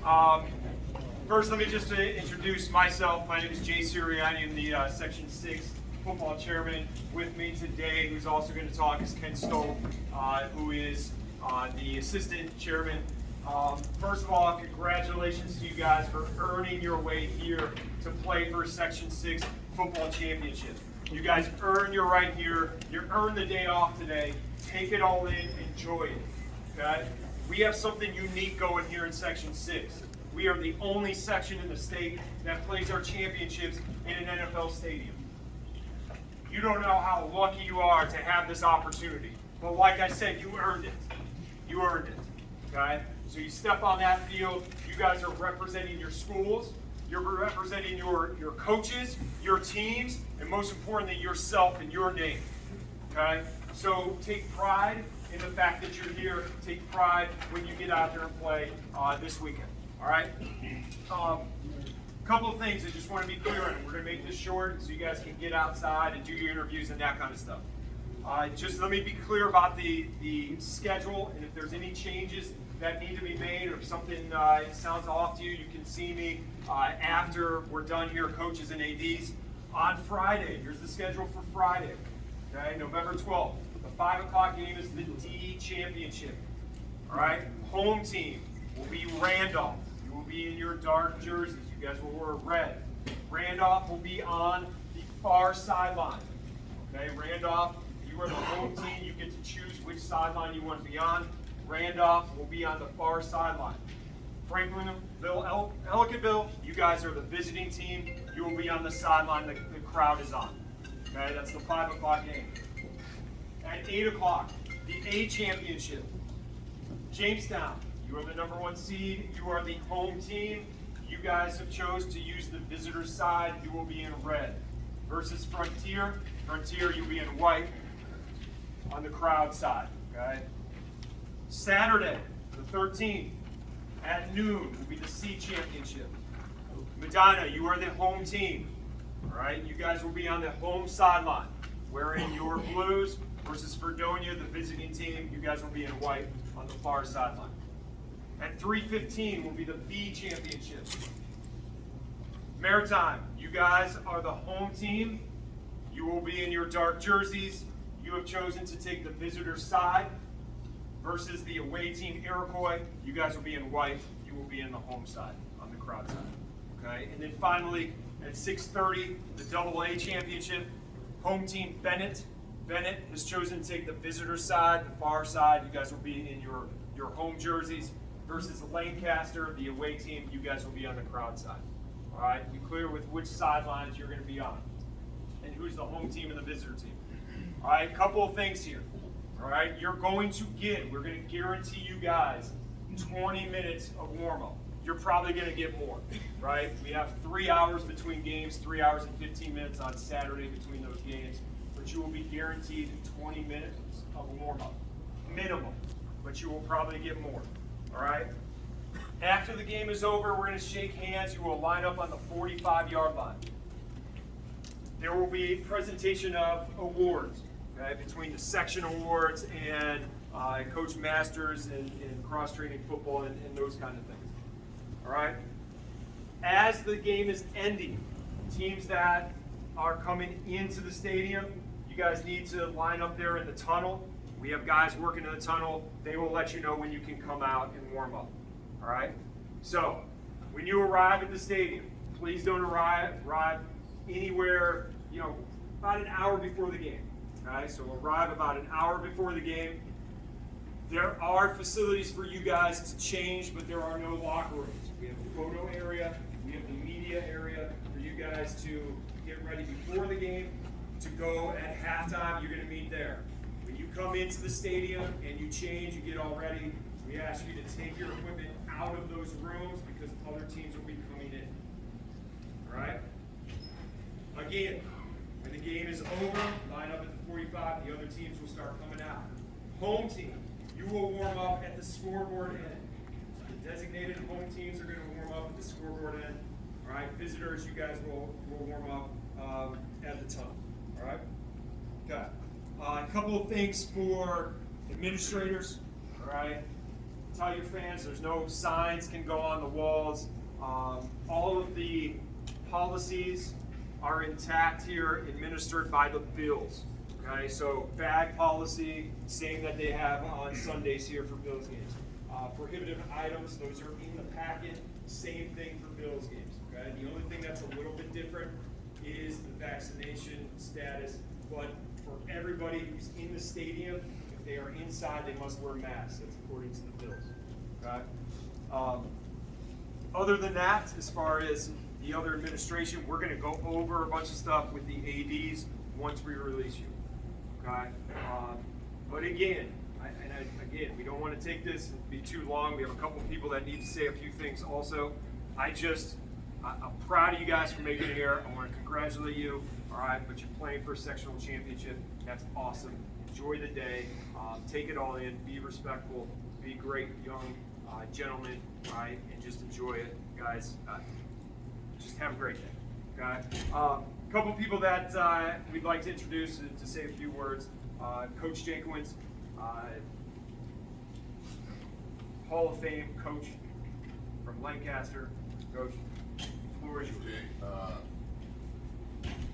First, let me just introduce myself. My name is Jay Sirianni. I'm the Section 6 football chairman. With me today, who's also going to talk, is Ken Stoll, who is the assistant chairman. First of all, congratulations to you guys for earning your way here to play for a Section 6 football championship. You guys earned your right here. You earned the day off today. Take it all in. Enjoy it. Okay? We have something unique going here in Section 6. We are the only section in the state that plays our championships in an NFL stadium. You don't know how lucky you are to have this opportunity. But like I said, you earned it. You earned it. Okay? So you step on that field, you guys are representing your schools, you're representing your coaches, your teams, and most importantly, yourself and your name. Okay? So take pride in the fact that you're here. Take pride when you get out there and play this weekend. All right? Couple of things I just want to be clear on. We're going to make this short so you guys can get outside and do your interviews and that kind of stuff. Just let me be clear about the schedule, and if there's any changes that need to be made, or if something sounds off to you, you can see me after we're done here, coaches and ADs. On Friday, here's the schedule for Friday, okay, November 12th. The 5 o'clock game is the D Championship. All right, home team will be Randolph. You will be in your dark jerseys. You guys will wear red. Randolph will be on the far sideline. Okay, Randolph, if you are the home team, you get to choose which sideline you want to be on. Randolph will be on the far sideline. Franklinville, Ellicottville, you guys are the visiting team. You will be on the sideline the crowd is on. Okay, that's the 5 o'clock game. At 8 o'clock, the A Championship. Jamestown, you are the number 1 seed. You are the home team. You guys have chose to use the visitor side. You will be in red. Versus Frontier, you'll be in white on the crowd side. Okay. Saturday, the 13th, at noon, will be the C Championship. Medina, you are the home team. All right, you guys will be on the home sideline, wearing your blues. Versus Fredonia, the visiting team, you guys will be in white on the far sideline. At 3:15 will be the B Championship. Maritime, you guys are the home team. You will be in your dark jerseys. You have chosen to take the visitor side. Versus the away team, Iroquois, you guys will be in white. You will be in the home side, on the crowd side. Okay, and then finally, at 6:30, the Double A Championship. Home team, Bennett. Bennett has chosen to take the visitor side, the far side. You guys will be in your home jerseys. Versus Lancaster, the away team, you guys will be on the crowd side. All right, be clear with which sidelines you're going to be on. And who's the home team and the visitor team. All right, couple of things here. All right, we're going to guarantee you guys 20 minutes of warm-up. You're probably going to get more, right? We have 3 hours between games, 3 hours and 15 minutes on Saturday between those games. But you will be guaranteed 20 minutes of warm-up, minimum. But you will probably get more, all right? After the game is over, we're going to shake hands. You will line up on the 45-yard line. There will be a presentation of awards. Okay, between the section awards and Coach Masters and cross-training football and those kind of things. All right? As the game is ending, teams that are coming into the stadium, you guys need to line up there in the tunnel. We have guys working in the tunnel. They will let you know when you can come out and warm up. All right? So, when you arrive at the stadium, please don't arrive anywhere, about an hour before the game. Okay, so arrive about an hour before the game. There are facilities for you guys to change, but there are no locker rooms. We have the photo area, we have the media area for you guys to get ready before the game. To go at halftime, you're going to meet there. When you come into the stadium and you change, you get all ready, we ask you to take your equipment out of those rooms because other teams will be coming in. All right? Again, when the game is over, line up at the 45, the other teams will start coming out. Home team, you will warm up at the scoreboard end. So the designated home teams are going to warm up at the scoreboard end. All right, visitors, you guys will warm up at the tunnel. All right? Okay. A couple of things for administrators. All right? tell your fans there's no signs can go on the walls. All of the policies are intact here, administered by the Bills. Okay, so bag policy, same that they have on Sundays here for Bills games. Prohibitive items, those are in the packet, same thing for Bills games. Okay, the only thing that's a little bit different is the vaccination status, but for everybody who's in the stadium, if they are inside, they must wear masks. That's according to the Bills. Okay. Other than that, as far as the other administration, we're going to go over a bunch of stuff with the ADs once we release you. Okay. But again, we don't want to take this and be too long. We have a couple of people that need to say a few things also. I'm proud of you guys for making it here. I want to congratulate you. All right, but you're playing for a sectional championship. That's awesome. Enjoy the day. Take it all in. Be respectful. Be great young gentlemen. All right, and just enjoy it, guys. Just have a great day. Okay. A couple people that we'd like to introduce and to say a few words. Coach Jankowitz, Hall of Fame coach from Lancaster. Coach, the floor is yours.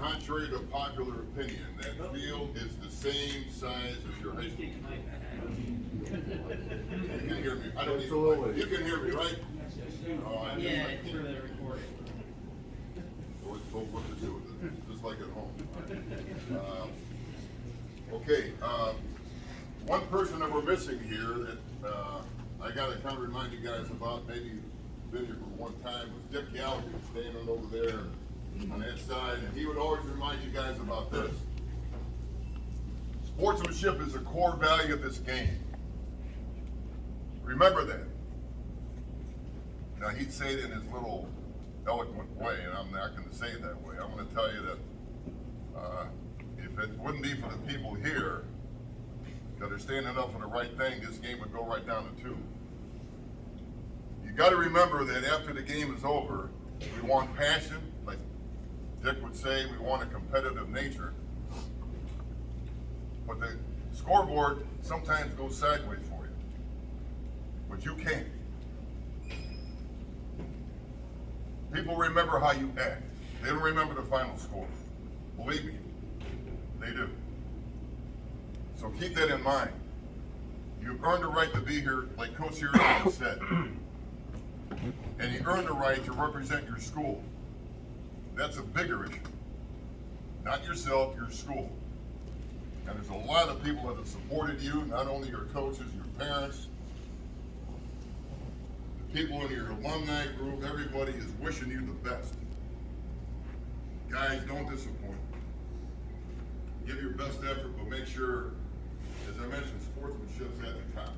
Contrary to popular opinion, that field is the same size as your high school. You can hear me. I don't need to. You can hear me, right? Yeah, it's for the recording. Always told what to do, just like at home. Okay, one person that we're missing here that I gotta kind of remind you guys about, maybe you've been here for one time, was Dick Gallagher, standing over there on that side, and he would always remind you guys about this. Sportsmanship is a core value of this game. Remember that. Now, he'd say it in his little eloquent way, and I'm not going to say it that way. I'm going to tell you that if it wouldn't be for the people here that are standing up for the right thing, this game would go right down to 2. You got to remember that after the game is over, we want passion, like Dick would say, we want a competitive nature. But the scoreboard sometimes goes sideways for you. But you can't. People remember how you act. They don't remember the final score. Believe me, they do. So keep that in mind. You've earned the right to be here, like Coach Sirianni said. And you earned the right to represent your school. That's a bigger issue. Not yourself, your school. And there's a lot of people that have supported you, not only your coaches, your parents, the people in your alumni group, everybody is wishing you the best. Guys, don't disappoint. Give your best effort, but make sure, as I mentioned, sportsmanship's at the top.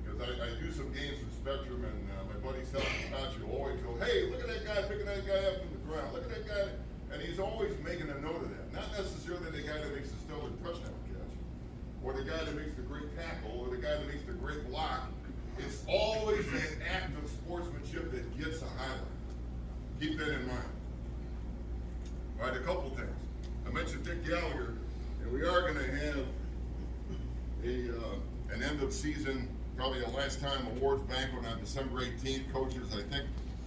Because I do some games with Spectrum, and my buddy Sal Patch will always go, hey, look at that guy picking that guy up from the ground. Look at that guy. And he's always making a note of that. Not necessarily the guy that makes the stellar touchdown catch, or the guy that makes the great tackle, or the guy that makes the great block. It's always that act of sportsmanship that gets a highlight. Keep that in mind. All right, a couple things. I mentioned Dick Gallagher, and we are going to have an end of season, probably a last time awards banquet on December 18th. Coaches, I think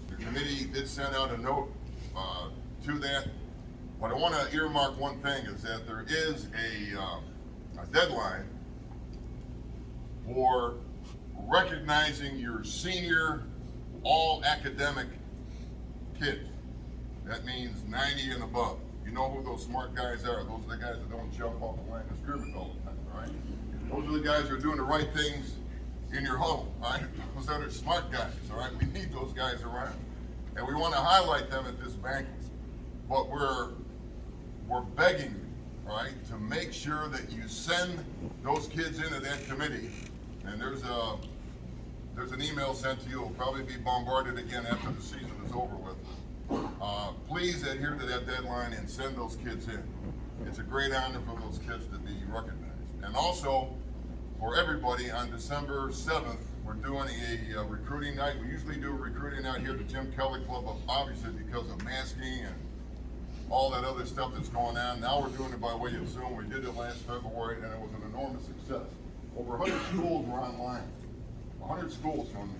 the committee did send out a note to that. But I want to earmark one thing, is that there is a deadline for recognizing your senior all academic kids. That means 90 and above. You know who those smart guys are. Those are the guys that don't jump off the line of scrimmage all the time, all right? Those are the guys who are doing the right things in your huddle, all right? Those are the smart guys, all right? We need those guys around. And we want to highlight them at this banquet. But we're begging you, all right, to make sure that you send those kids into that committee. And there's an email sent to you. It'll probably be bombarded again after the season is over with. Please adhere to that deadline and send those kids in. It's a great honor for those kids to be recognized. And also, for everybody, on December 7th, we're doing a recruiting night. We usually do a recruiting night here at the Jim Kelly Club, obviously because of masking and all that other stuff that's going on. Now we're doing it by way of Zoom. We did it last February, and it was an enormous success. Over 100 schools were online. 100 schools from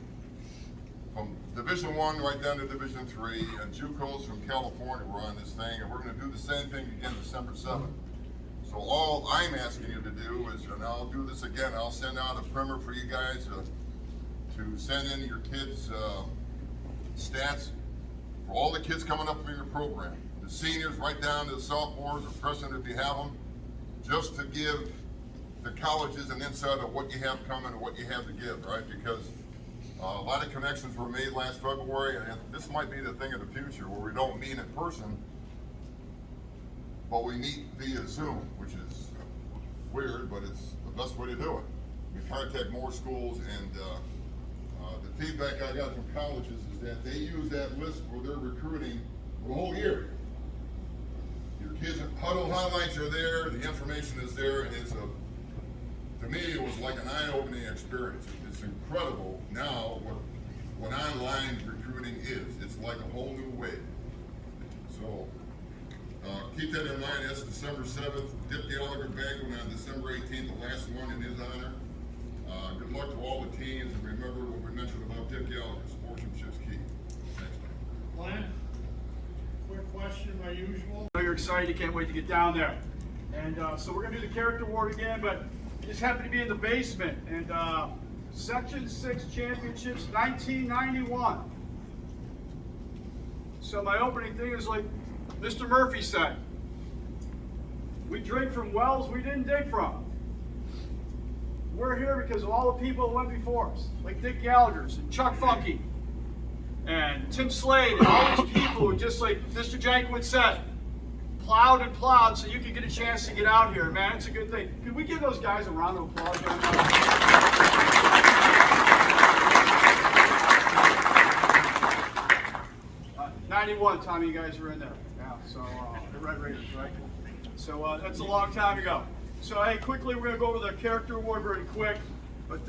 Division I right down to Division III, and JUCOs from California were on this thing, and we're going to do the same thing again December 7th. So all I'm asking you to do is, and I'll do this again, I'll send out a primer for you guys to send in your kids' stats for all the kids coming up through your program. The seniors right down to the sophomores or freshmen if you have them, just to give the colleges an insight of what you have coming and what you have to give, right? Because a lot of connections were made last February, and this might be the thing of the future where we don't meet in person, but we meet via Zoom, which is weird, but it's the best way to do it. We contact more schools, and the feedback I got from colleges is that they use that list for their recruiting the whole year. Your kids' huddle highlights are there, the information is there, and to me, it was like an eye-opening experience. It's incredible now what online recruiting is. It's like a whole new way. So keep that in mind. That's December 7th. Dip Gallagher banquet on December 18th, the last one in his honor. Good luck to all the teams, and remember what we mentioned about Dip Gallagher. Sportsmanship's key. Thanks. Glenn, quick question, my usual. I know you're excited, you can't wait to get down there. And so we're going to do the character award again, but you just happen to be in the basement. And Section 6 Championships 1991. So my opening thing is like Mr. Murphy said. We drink from wells we didn't dig from. We're here because of all the people that went before us, like Dick Gallagher's and Chuck Funky and Tim Slade and all these people who, just like Mr. Jankovic said, plowed and plowed so you could get a chance to get out here. Man, it's a good thing. Could we give those guys a round of applause? 91, Tommy, you guys were in there. Yeah, so the Red Raiders, right? So that's a long time ago. So hey, quickly, we're going to go over the character award very quick. But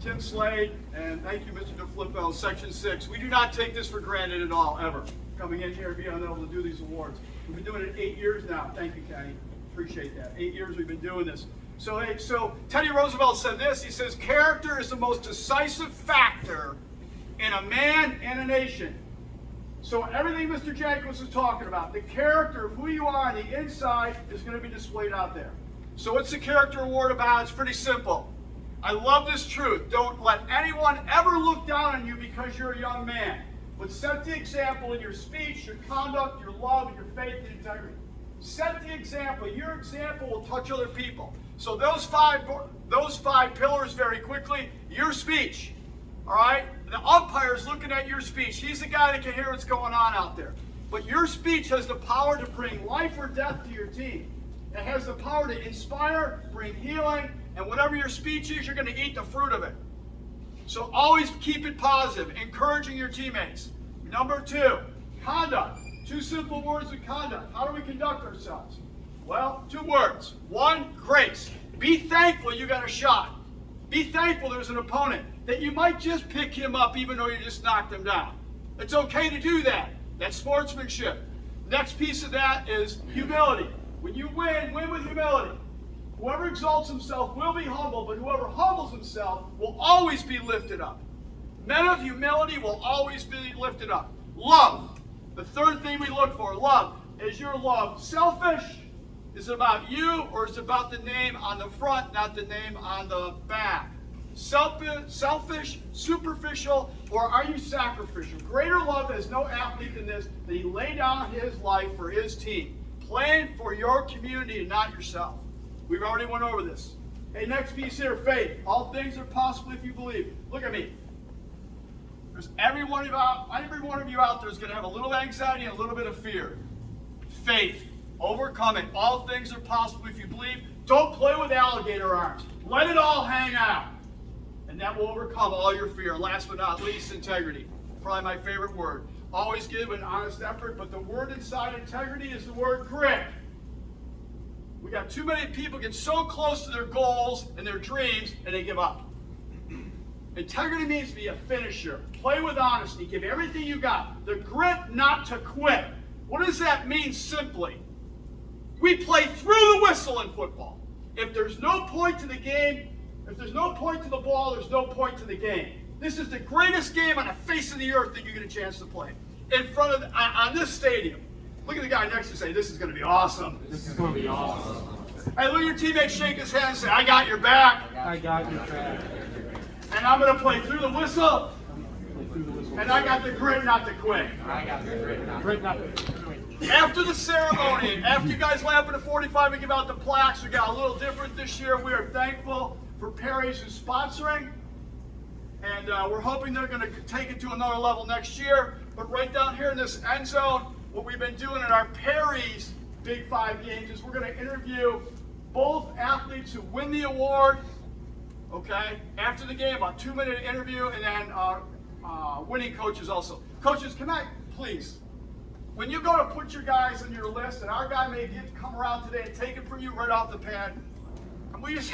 Tim Slade, and thank you, Mr. DeFlippo, Section 6. We do not take this for granted at all, ever. Coming in here and being able to do these awards. We've been doing it 8 years now. Thank you, Kenny. Appreciate that. 8 years we've been doing this. So hey, so Teddy Roosevelt said this. He says, character is the most decisive factor in a man and a nation. So everything Mr. Jankovic was talking about, the character of who you are on the inside is going to be displayed out there. So what's the character award about? It's pretty simple. I love this truth. Don't let anyone ever look down on you because you're a young man. But set the example in your speech, your conduct, your love, your faith and integrity. Set the example. Your example will touch other people. So those five pillars very quickly. Your speech. All right? The umpire's looking at your speech. He's the guy that can hear what's going on out there. But your speech has the power to bring life or death to your team. It has the power to inspire, bring healing, and whatever your speech is, you're going to eat the fruit of it. So always keep it positive, encouraging your teammates. Number 2, conduct. 2 simple words with conduct. How do we conduct ourselves? Well, 2 words. 1, grace. Be thankful you got a shot. Be thankful there's an opponent, that you might just pick him up even though you just knocked him down. It's okay to do that. That's sportsmanship. Next piece of that is humility. When you win, win with humility. Whoever exalts himself will be humble, but whoever humbles himself will always be lifted up. Men of humility will always be lifted up. Love. The 3rd thing we look for, love. Is your love selfish? Is it about you, or is it about the name on the front, not the name on the back? Selfish, superficial, or are you sacrificial? Greater love has no athlete than this, that he laid down his life for his team. Playing for your community and not yourself. We've already went over this. Hey, next piece here, faith. All things are possible if you believe. Look at me. There's every one of you out there is going to have a little anxiety and a little bit of fear. Faith. Overcome it. All things are possible if you believe. Don't play with alligator arms. Let it all hang out. And that will overcome all your fear. Last but not least, integrity. Probably my favorite word. Always give an honest effort, but the word inside integrity is the word grit. We got too many people get so close to their goals and their dreams, and they give up. Integrity means to be a finisher. Play with honesty. Give everything you got. The grit not to quit. What does that mean simply? We play through the whistle in football. If there's no point to the game, If there's no point to the ball, there's no point to the game. This is the greatest game on the face of the earth that you get a chance to play. In front of, on this stadium. Look at the guy next to you say, this is going to be awesome. This is going to be awesome. Hey, look at your teammate shake his hand and say, I got your back. I got your back. And I'm going to play through the whistle. And I got the grit, not the quit. I got the grit, not the quit. After the ceremony, after you guys lap into 45 and give out the plaques, we got a little different this year. We are thankful for Perry's who's sponsoring. And we're hoping they're going to take it to another level next year. But right down here in this end zone, what we've been doing in our Perry's Big 5 games is we're going to interview both athletes who win the award, okay, after the game, about 2-minute interview, and then winning coaches also. Coaches, can I, please, when you go to put your guys on your list, and our guy may come around today and take it from you right off the pad, and we just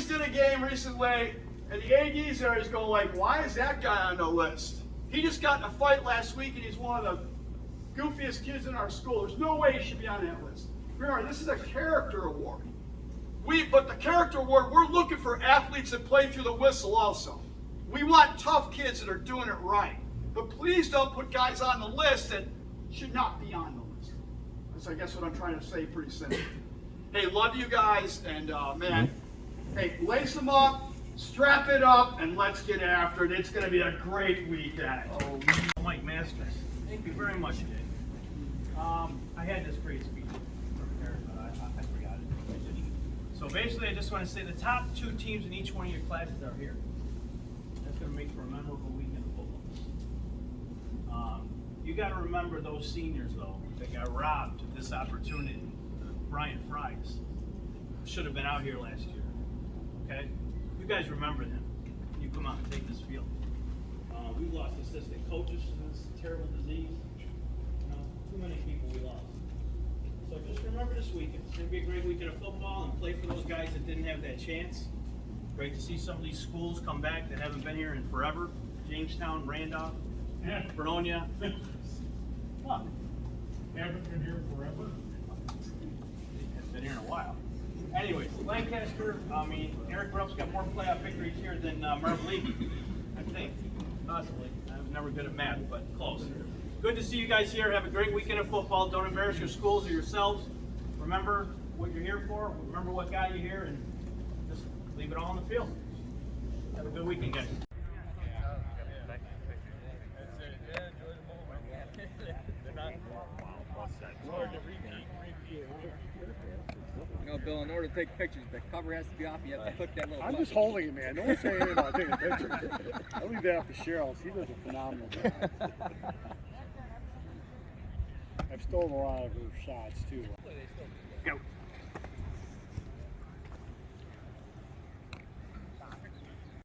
did a game recently, and the ADs there is going like, why is that guy on the list? He just got in a fight last week, and he's one of the goofiest kids in our school. There's no way he should be on that list. Remember, this is a character award. But the character award, we're looking for athletes that play through the whistle also. We want tough kids that are doing it right. But please don't put guys on the list that should not be on the list. That's, I guess, what I'm trying to say pretty simply. Hey, love you guys, and man, hey, lace them up, strap it up, and let's get after it. It's going to be a great weekend. Oh, Mike Masters, thank you very much, Dave. I had this great speech prepared, but I forgot it. So basically, I just want to say the top 2 teams in each one of your classes are here. That's going to make for a memorable weekend of football. You got to remember those seniors, though, that got robbed of this opportunity. Brian Fries should have been out here last year. Okay? You guys remember them. You come out and take this field. We lost assistant coaches to this terrible disease. You know, too many people we lost. So just remember this weekend. It's going to be a great weekend of football, and play for those guys that didn't have that chance. Great to see some of these schools come back that haven't been here in forever. Jamestown, Randolph, Vernonia. What? Haven't been here forever. It's been here in a while. Anyways, Lancaster, Eric Rupp's got more playoff victories here than Merv Levy, I think. Possibly. I'm never good at math, but close. Good to see you guys here. Have a great weekend of football. Don't embarrass your schools or yourselves. Remember what you're here for. Remember what got you here, and just leave it all on the field. Have a good weekend, guys. You know, Bill, in order to take pictures, the cover has to be off. You have to click that little I'm button. just holding it, man. Don't say anything about taking a picture. I'll leave that up to Cheryl. She does a phenomenal job. I've stolen a lot of her shots, too. Go.